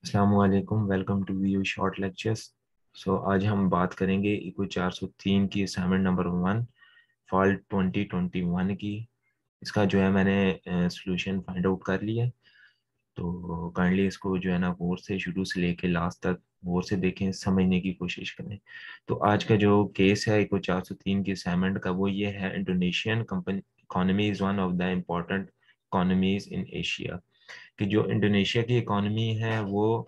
अस्सलामुअलैकुम, welcome to view short lectures. आज हम बात करेंगे इको 403 की असाइनमेंट नंबर 1 फॉल 2021 की। इसका जो है मैंने सॉल्यूशन फाइंड आउट कर लिया है। तो काइंडली इसको जो है ना गौर से शुरू से लेके लास्ट तक गौर से देखें, समझने की कोशिश करें। तो आज का जो केस है इको 403 की असाइनमेंट का, वो ये है, Indonesian company economy is one of the important economies in Asia. कि जो इंडोनेशिया की इकोनॉमी है वो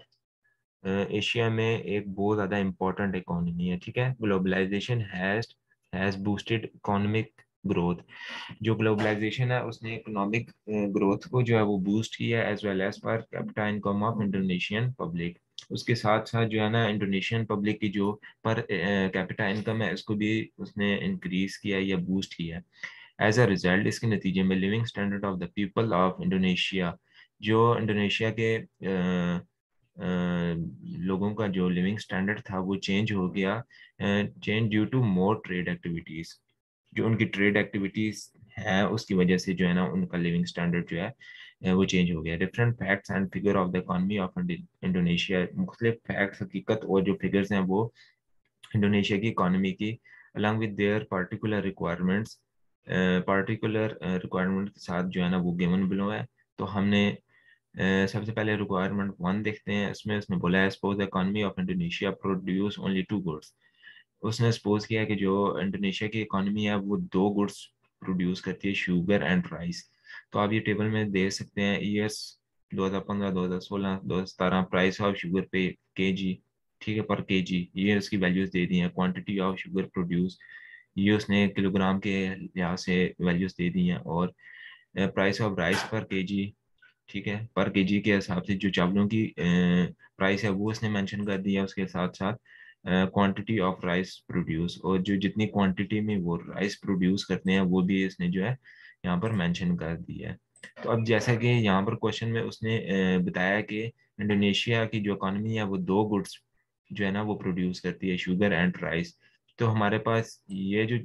एशिया में एक बहुत ज़्यादा इम्पोर्टेंट इकोनॉमी है। ठीक है, globalization has boosted economic growth. जो ग्लोबलाइजेशन है उसने इकोनॉमिक ग्रोथ को जो है वो बूस्ट किया, as well as per capita income of Indonesian public. उसके साथ साथ जो है ना इंडोनेशियन पब्लिक की जो पर कैपिटा इनकम है इसको भी उसने इंक्रीज किया या बूस्ट किया। एज अ रिजल्ट, इसके नतीजे में living standard of the people of Indonesia, जो इंडोनेशिया के लोगों का जो लिविंग स्टैंडर्ड था वो चेंज हो गया। Change due to more trade activities. जो उनकी ट्रेड एक्टिविटीज हैं उसकी वजह से जो है ना उनका लिविंग स्टैंडर्ड जो है वो चेंज हो गया। Different facts and figure of the economy of Indonesia, मुख्तलिफ फैक्ट्स, हकीकत और जो फिगर्स हैं वो इंडोनेशिया की इकोनॉमी की, along with their particular requirement के साथ जो है ना वो गिवन बिलो है। तो हमने सबसे पहले रिक्वायरमेंट 1 देखते हैं। इसमें उसने बोला है, suppose the economy of Indonesia produce only two goods. उसने सपोज किया कि जो इंडोनेशिया की इकोनॉमी है वो दो गुड्स प्रोड्यूस करती है, शुगर एंड राइस। तो आप ये टेबल में देख सकते हैं, ईयर्स 2015, 2016, 2017, प्राइस ऑफ शुगर पे केजी। ठीक है, पर केजी ये उसकी वैल्यूज दे दी हैं। क्वांटिटी ऑफ शुगर प्रोड्यूस ये उसने किलोग्राम के लिहाज से वैल्यूज दे दी हैं। और प्राइस ऑफ राइस पर केजी, ठीक है, पर केजी के हिसाब से जो चावलों की प्राइस है वो उसने मेंशन कर दिया। उसके साथ साथ क्वांटिटी ऑफ राइस प्रोड्यूस, और जो जितनी क्वांटिटी में वो राइस प्रोड्यूस करते हैं वो भी इसने जो है यहाँ पर मेंशन कर दिया है। तो अब जैसा कि यहाँ पर क्वेश्चन में उसने बताया कि इंडोनेशिया की जो इकोनॉमी है वो दो गुड्स जो है ना वो प्रोड्यूस करती है, शुगर एंड राइस। तो हमारे पास ये जो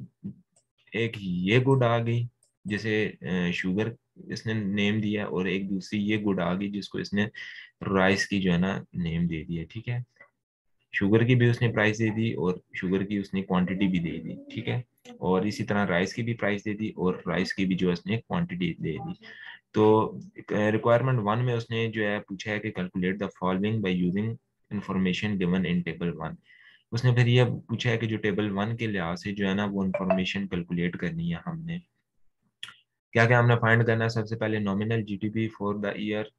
एक ये गुड आ गई जिसे शुगर इसने नेम दिया, और एक दूसरी ये गुड आ गई जिसको इसने राइस की जो है ना नेम दे दिया। ठीक है, शुगर की भी उसने प्राइस दे दी और शुगर की उसने क्वांटिटी भी दे दी। ठीक है, और इसी तरह राइस की भी प्राइस दे दी और राइस की भी जो उसने क्वांटिटी दे दी। तो रिक्वायरमेंट 1 में उसने जो है पूछा है कि calculate the following bye using information given in table 1। उसने फिर ये पूछा है कि जो टेबल 1 के लिहाज से जो है ना वो इंफॉर्मेशन कैलकुलेट करनी है। हमने क्या क्या हमने फाइंड करना है, सबसे पहले nominal GDP for the year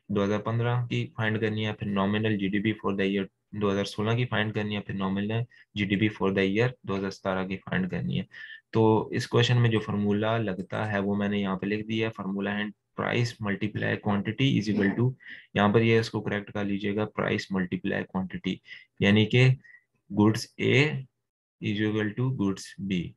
2015 की फाइंड करनी है, फिर nominal GDP for the year 2016 की फाइंड करनी है, फिर nominal GDP for the year 2017 की फाइंड करनी है। तो इस क्वेश्चन में जो फार्मूला लगता है वो मैंने यहाँ पे लिख दिया है। फार्मूला है price multiply quantity is equal to, यहाँ पर ये इसको करेक्ट कर लीजिएगा, प्राइस मल्टीप्लाई क्वांटिटी, यानी कि goods A is equal to goods B.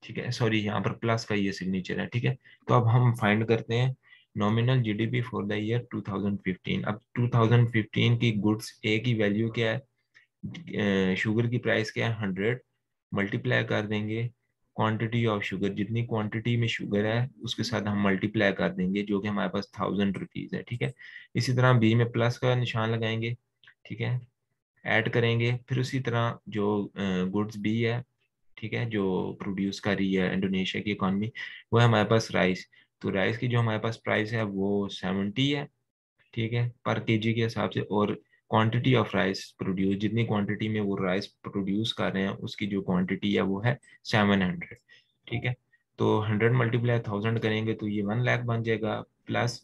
ठीक है, सॉरी यहाँ पर प्लस का ये सिग्नेचर है। ठीक है, तो अब हम फाइंड करते हैं nominal GDP for the year 2015। अब 2015 की गुड्स ए की वैल्यू क्या है, शुगर की प्राइस क्या है 100, मल्टीप्लाई कर देंगे क्वांटिटी ऑफ शुगर, जितनी क्वांटिटी में शुगर है उसके साथ हम मल्टीप्लाई कर देंगे, जो कि हमारे पास 1000 रुपीज है। ठीक है, इसी तरह बी में प्लस का निशान लगाएंगे। ठीक है, ऐड करेंगे, फिर उसी तरह जो गुड्स बी है, ठीक है, जो प्रोड्यूस कर रही है इंडोनेशिया की इकॉनमी, वो है हमारे पास राइस। तो राइस की जो हमारे पास प्राइस है वो 70 है। ठीक है, पर केजी के हिसाब से, और क्वांटिटी ऑफ राइस प्रोड्यूस, जितनी क्वांटिटी में वो राइस प्रोड्यूस कर रहे हैं उसकी जो क्वांटिटी है वो है 700। ठीक है, तो 100 मल्टीप्लाई 1000 करेंगे तो ये 1 लाख बन जाएगा, प्लस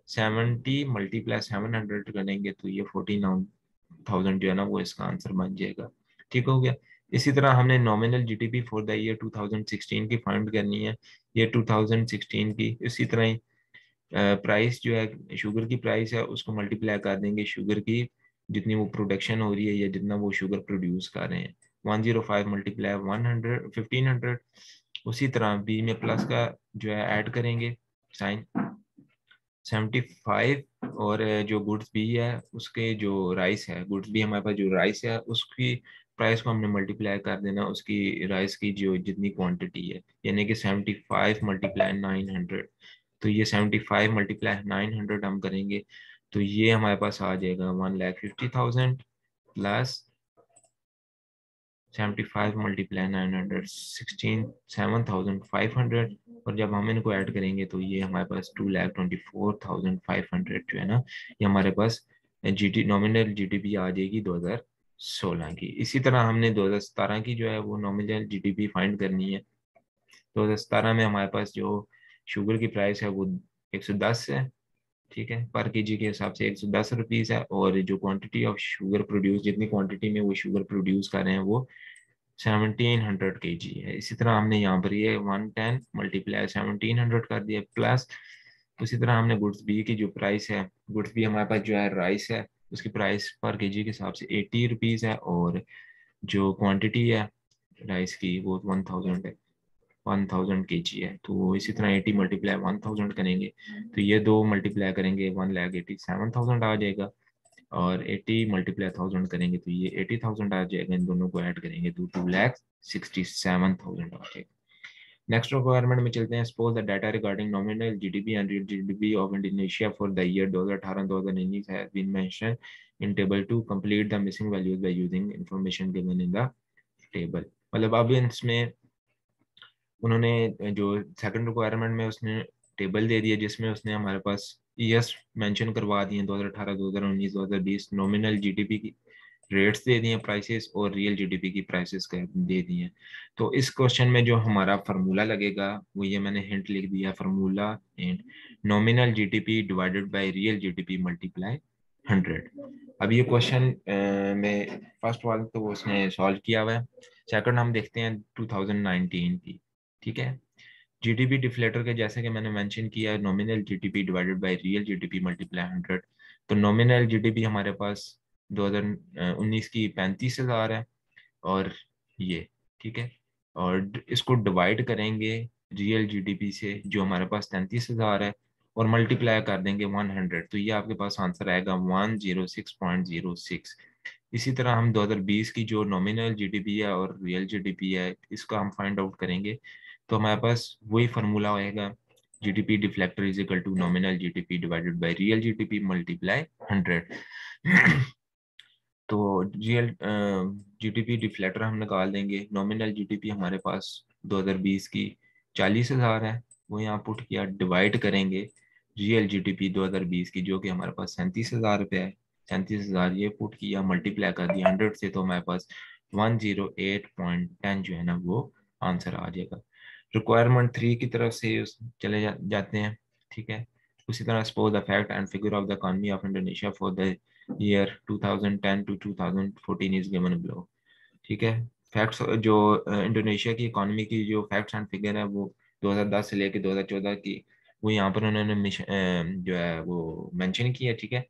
70 मल्टीप्लाई 700 करेंगे तो ये 49,000 जो है ना वो इसका आंसर बन जाएगा। ठीक हो गया। इसी तरह हमने nominal GDP for the year 2016 की फाइंड करनी है। ये 2016 की इसी तरह ही प्राइस जो है शुगर की प्राइस है उसको मल्टीप्लाई कर देंगे शुगर की जितनी वो प्रोडक्शन हो रही है या जितना वो शुगर प्रोड्यूस कर रहे हैं। 105 मल्टीप्लाई 100 1500। उसी तरह बी में प्लस का जो है ऐड करेंगे साइन 75, और जो गुड्स बी है उसके जो राइस है, गुड्स बी हमारे पास जो राइस है उसकी प्राइस को हमने मल्टीप्लाई कर देना उसकी राइस की जो जितनी क्वांटिटी है, यानी कि 75 मल्टीप्लाई 900। तो ये 75 मल्टीप्लाई 900 हम करेंगे तो ये हमारे पास आ जाएगा 1,50,000 प्लस 75 मल्टीप्लाई 900 7,500, और जब हम इनको ऐड करेंगे तो ये हमारे पास 2,24,500 जो है ना, ये हमारे पास जीटी नॉमिनल जीडीपी आ जाएगी 2016 की। इसी तरह हमने 2017 की जो है वो नॉमिनल जीडीपी फाइंड करनी है। 2017 में हमारे पास जो शुगर की प्राइस है वो 110 है, ठीक है, पर केजी के हिसाब से 110 रुपीज़ है, और जो क्वांटिटी ऑफ शुगर प्रोड्यूस, जितनी क्वांटिटी में वो शुगर प्रोड्यूस कर रहे हैं वो 1700 kg है। इसी तरह हमने यहाँ पर ये 110 मल्टीप्लाई 1700 कर दिया, प्लस उसी तरह हमने गुड्स बी की जो प्राइस है, गुड्स बी हमारे पास जो है राइस है, उसकी प्राइस पर केजी के हिसाब से 80 रुपीज़ है, और जो क्वांटिटी है राइस की वो 1000 है, 1000 kg है। तो इसी तरह 80 मल्टीप्लाई 1000 करेंगे तो ये दो मल्टीप्लाई करेंगे 1,87,000 आ जाएगा, और 80 मल्टीप्लाई 1000 करेंगे तो ये 80,000 आ जाएगा। इन दोनों को ऐड करेंगे तो 2,67,000 आ जाएगा। नेक्स्ट रिक्वायरमेंट में चलते हैं। Suppose the data regarding nominal GDP and real GDP of Indonesia for the year 2018-2019 has been mention in table to complete the missing values by using information given in the table. मतलब अब इसमें उन्होंने जो second requirement में उसने table दे दिया जिसमें उसने हमारे पास ईयर्स मेंशन करवा दिए 2018, 2019, 2020, नॉमिनल जीडीपी की रेट्स दे दिए, प्राइसेस, और रियल जीडीपी की प्राइसेस दे दिए। तो इस क्वेश्चन में जो हमारा फार्मूला लगेगा वो ये मैंने हिंट लिख दिया, formula and nominal GDP divided by real GDP multiply 100। अब ये क्वेश्चन में फर्स्ट वाला तो उसने सॉल्व किया हुआ है। सेकंड हम देखते हैं 2019 की, ठीक है। जीडीपी डिफ्लेटर के जैसे कि मैंने मेंशन किया है, nominal GDP divided by real GDP multiply 100। तो नॉमिनल जीडीपी हमारे पास 2019 की 35,000 है, और ये, ठीक है, और इसको डिवाइड करेंगे रियल जीडीपी से जो हमारे पास 33,000 है, और मल्टीप्लाई कर देंगे 100, तो ये आपके पास आंसर आएगा 106.06। इसी तरह हम 2020 की जो नॉमिनल जीडीपी है और रियल जीडीपी है इसका हम फाइंड आउट करेंगे, तो हमारे पास वही फार्मूला होएगा, GDP deflector is equal to nominal GDP divided by real GDP multiply 100। तो रियल जीडीपी डिफ्लेक्टर हम निकाल देंगे। नॉमिनल जीडीपी हमारे पास 2020 की 40,000 है, वो यहाँ पुट किया, डिवाइड करेंगे रियल जीडीपी 2020 की जो कि हमारे पास 37,000 रुपये है, 37,000 ये पुट किया, मल्टीप्लाई कर दिया 100 से, तो हमारे पास 108.10 जो है ना वो आंसर आ जाएगा। रिक्वायरमेंट 3 की तरफ से चले जाते हैं, ठीक है। उसी तरह suppose the fact and figure of the economy of Indonesia for the year 2010 to 2014 is given below, ठीक है। फैक्ट्स जो इंडोनेशिया की इकोनॉमी की जो फैक्ट्स एंड फिगर है वो 2010 से लेकर 2014 की वो यहाँ पर उन्होंने जो है वो मेंशन की है, ठीक है।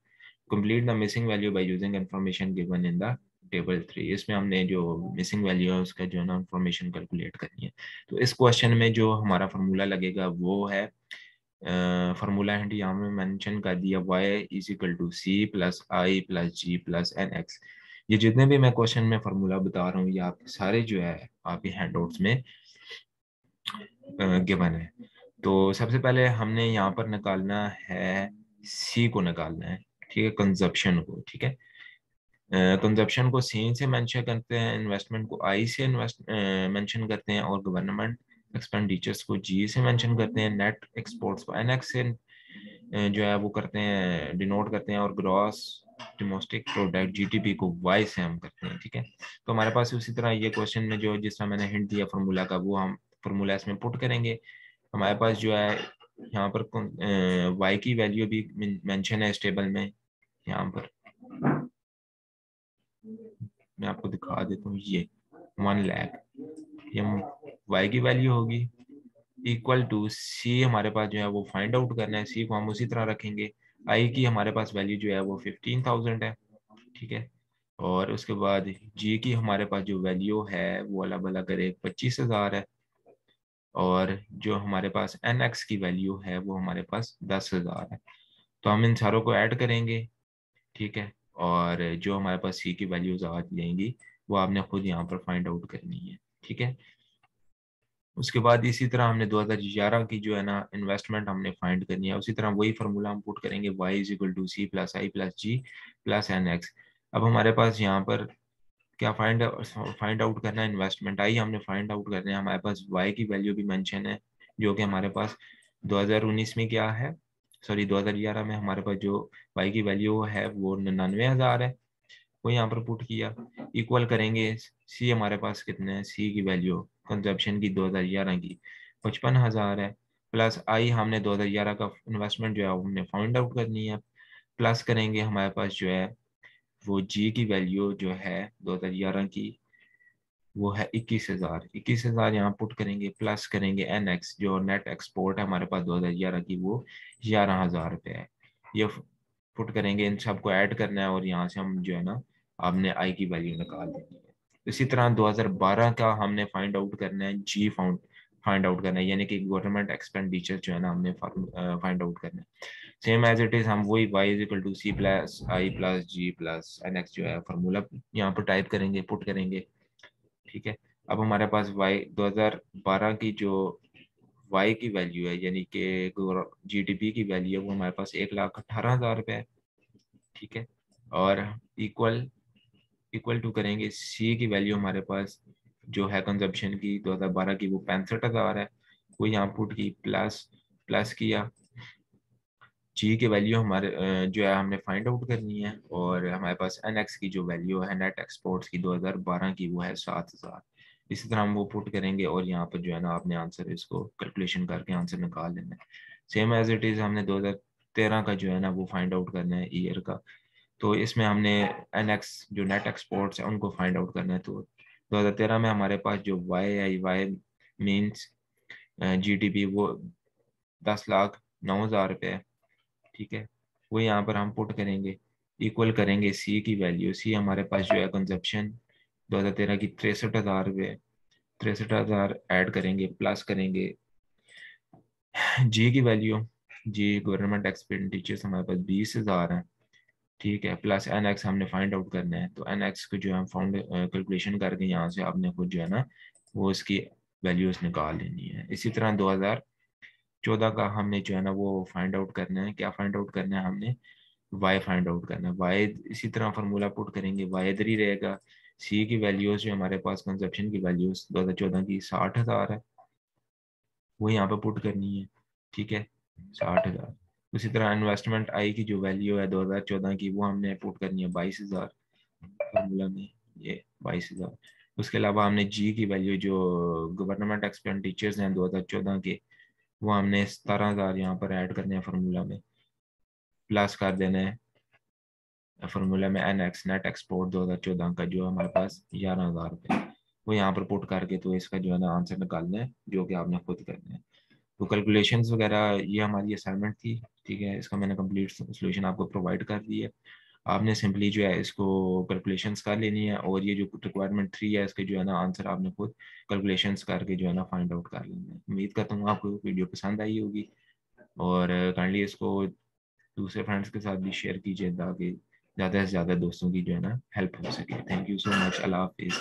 Complete the missing value by using information given in the table 3। इसमें हमने जो मिसिंग वैल्यू है उसका जो है ना इंफॉर्मेशन कैलकुलेट करनी है। तो इस क्वेश्चन में जो हमारा फार्मूला लगेगा वो है, फार्मूला है यहाँ में मेंशन कर दिया, y is equal to C plus I plus G plus N X. ये जितने भी मैं क्वेश्चन में फार्मूला बता रहा हूँ ये आप सारे जो है आपके हैंडआउट्स में गिवन है। तो सबसे पहले हमने यहाँ पर निकालना है, सी को निकालना है, ठीक है, कंजप्शन को, ठीक है। कंजप्शन को सी से मेंशन करते हैं, इन्वेस्टमेंट को आई से मेंशन करते हैं, और गवर्नमेंट एक्सपेंडिचर्स को जी से मेंशन करते हैं, नेट एक्सपोर्ट्स को एनएक्स से जो है वो करते हैं, डिनोट करते हैं, और ग्रॉस डोमेस्टिक प्रोडक्ट जीटीपी को वाई से हम करते हैं, ठीक है। तो हमारे पास उसी तरह ये क्वेश्चन में जो जिस तरह मैंने हिंट दिया फार्मूला का वो हम फार्मूला इसमें पुट करेंगे। हमारे पास जो है यहाँ पर वाई की वैल्यू भी मेंशन है इस टेबल में, यहाँ पर मैं आपको दिखा देता हूँ, ये 1,00,000 ये वाई की वैल्यू होगी, इक्वल टू सी हमारे पास जो है वो फाइंड आउट करना है, सी को हम उसी तरह रखेंगे। आई की हमारे पास वैल्यू जो है वो 15,000 है, ठीक है। और उसके बाद जी की हमारे पास जो वैल्यू है वो अल्लाह भला करे 25,000 है, और जो हमारे पास एन एक्स की वैल्यू है वो हमारे पास 10,000 है। तो हम इन सारों को ऐड करेंगे, ठीक है, और जो हमारे पास सी की वैल्यूज आ जाएंगी वो आपने खुद यहाँ पर फाइंड आउट करनी है, ठीक है। उसके बाद इसी तरह हमने 2011 की जो है ना इन्वेस्टमेंट हमने फाइंड करनी है, उसी तरह वही फार्मूला हम पुट करेंगे, y is equal to C plus I plus G plus N X. अब हमारे पास यहाँ पर क्या फाइंड आउट करना है, इन्वेस्टमेंट आई हमने फाइंड आउट करना है। हमारे पास y की वैल्यू भी मेंशन है, जो कि हमारे पास 2019 में क्या है, सॉरी 2011 में हमारे पास जो y की वैल्यू है वो 99,000 है, वो यहाँ पर पुट किया। इक्वल करेंगे सी, हमारे पास कितने हैं, सी की वैल्यू कंजप्शन की 2011 की 55,000 है, प्लस आई हमने 2011 का इन्वेस्टमेंट जो है हमने फाइंड आउट करनी है, प्लस करेंगे हमारे पास जो है वो जी की वैल्यू जो है 2011 की वो है 21,000, 21,000 यहाँ पुट करेंगे, प्लस करेंगे एन एक्स जो नेट एक्सपोर्ट है हमारे पास 2011 की वो 11,000 रुपये है। ये पुट करेंगे, इन सबको ऐड करना है और यहाँ से हम जो है ना आपने आई की वैल्यू निकाल देनी है। इसी तरह 2012 का हमने फाइंड आउट करना है, जी फाइंड आउट करना है, यानी कि गवर्नमेंट एक्सपेंडिचर जो है ना हमने फाइंड आउट करना है। सेम एज इट इज हम वही y is equal to C plus I plus G plus N X जो है फार्मूला यहाँ पर टाइप करेंगे, पुट करेंगे, ठीक है। अब हमारे पास y 2012 की जो y की वैल्यू है यानी कि जीडीपी की वैल्यू है वो हमारे पास 1,18,000 रुपये है, ठीक है। और इक्वल इक्वल टू करेंगे सी की वैल्यू हमारे पास जो है कंजप्शन की 2012 की वो 65,000 है, वो यहाँ पुट की, प्लस प्लस किया, जी की वैल्यू हमारे जो है हमने फाइंड आउट करनी है, और हमारे पास एन एक्स की जो वैल्यू है नेट एक्सपोर्ट्स की 2012 की वो है 7,000। इसी तरह हम वो पुट करेंगे और यहाँ पर जो है ना आपने आंसर इसको कैलकुलेशन करके आंसर निकाल लेना है। सेम एज इट इज़ हमने 2013 का जो है ना वो फाइंड आउट करना है ईयर का, तो इसमें हमने एन एक्स जो नेट एक्सपोर्ट्स है उनको फाइंड आउट करना है। तो 2013 में हमारे पास जो वाई मीन्स जीडीपी वो 10,09,000 रुपये है, ठीक है। वो यहाँ पर हम पुट करेंगे, इक्वल करेंगे सी की वैल्यू, सी हमारे पास जो है कंजप्शन 2013 की 63,000 रुपये, 63,000 ऐड करेंगे, प्लस करेंगे जी की वैल्यू, जी गवर्नमेंट एक्सपेंडिचर्स हमारे पास 20,000 है, ठीक है, प्लस एन एक्स हमने फाइंड आउट करना है। तो एन एक्स को जो है हम फाउंड कैलकुलेशन करके यहाँ से आपने खुद जो है ना वो इसकी वैल्यूज निकाल लेनी है। इसी तरह 2014 का हमने जो है ना वो फाइंड आउट करना है, क्या फाइंड आउट करना है हमने, वाई फाइंड आउट करना है। वाई इसी तरह फार्मूला पुट करेंगे, वाई इधर ही रहेगा, सी की वैल्यूज जो हमारे पास कंजप्शन की वैल्यूज 2014 की 60,000 है, वो यहाँ पे पुट करनी है, ठीक है, 60,000। उसी तरह इन्वेस्टमेंट आई की जो वैल्यू है 2014 की वो हमने पुट करनी है 22,000 फार्मूला में, ये 22,000। उसके अलावा हमने जी की वैल्यू जो गवर्नमेंट एक्सपेंडिचर्स हैं 2014 के वो हमने 17,000 यहाँ पर ऐड करने हैं फार्मूला में, प्लस कर देना है फार्मूला में एन एक्स नेट एक्सपोर्ट 2014 का जो हमारे पास 11,000 रुपये, वो यहाँ पर पुट करके तो इसका जो है ना आंसर निकालना है जो कि आपने खुद करना है। तो कैलकुलेशंस वगैरह ये हमारी असाइनमेंट थी, ठीक है, इसका मैंने कंप्लीट सोल्यूशन आपको प्रोवाइड कर दी है। आपने सिंपली जो है इसको कैलकुलेशंस कर लेनी है, और ये जो रिक्वायरमेंट 3 है इसके जो है ना आंसर आपने खुद कैलकुलेशंस करके जो है ना फाइंड आउट कर लेना है। उम्मीद करता हूँ आपको वीडियो पसंद आई होगी, और काइंडली इसको दूसरे फ्रेंड्स के साथ भी शेयर कीजिए ताकि ज़्यादा से ज़्यादा दोस्तों की जो है ना हेल्प हो सके। थैंक यू सो मच, अल्लाह हाफिज़।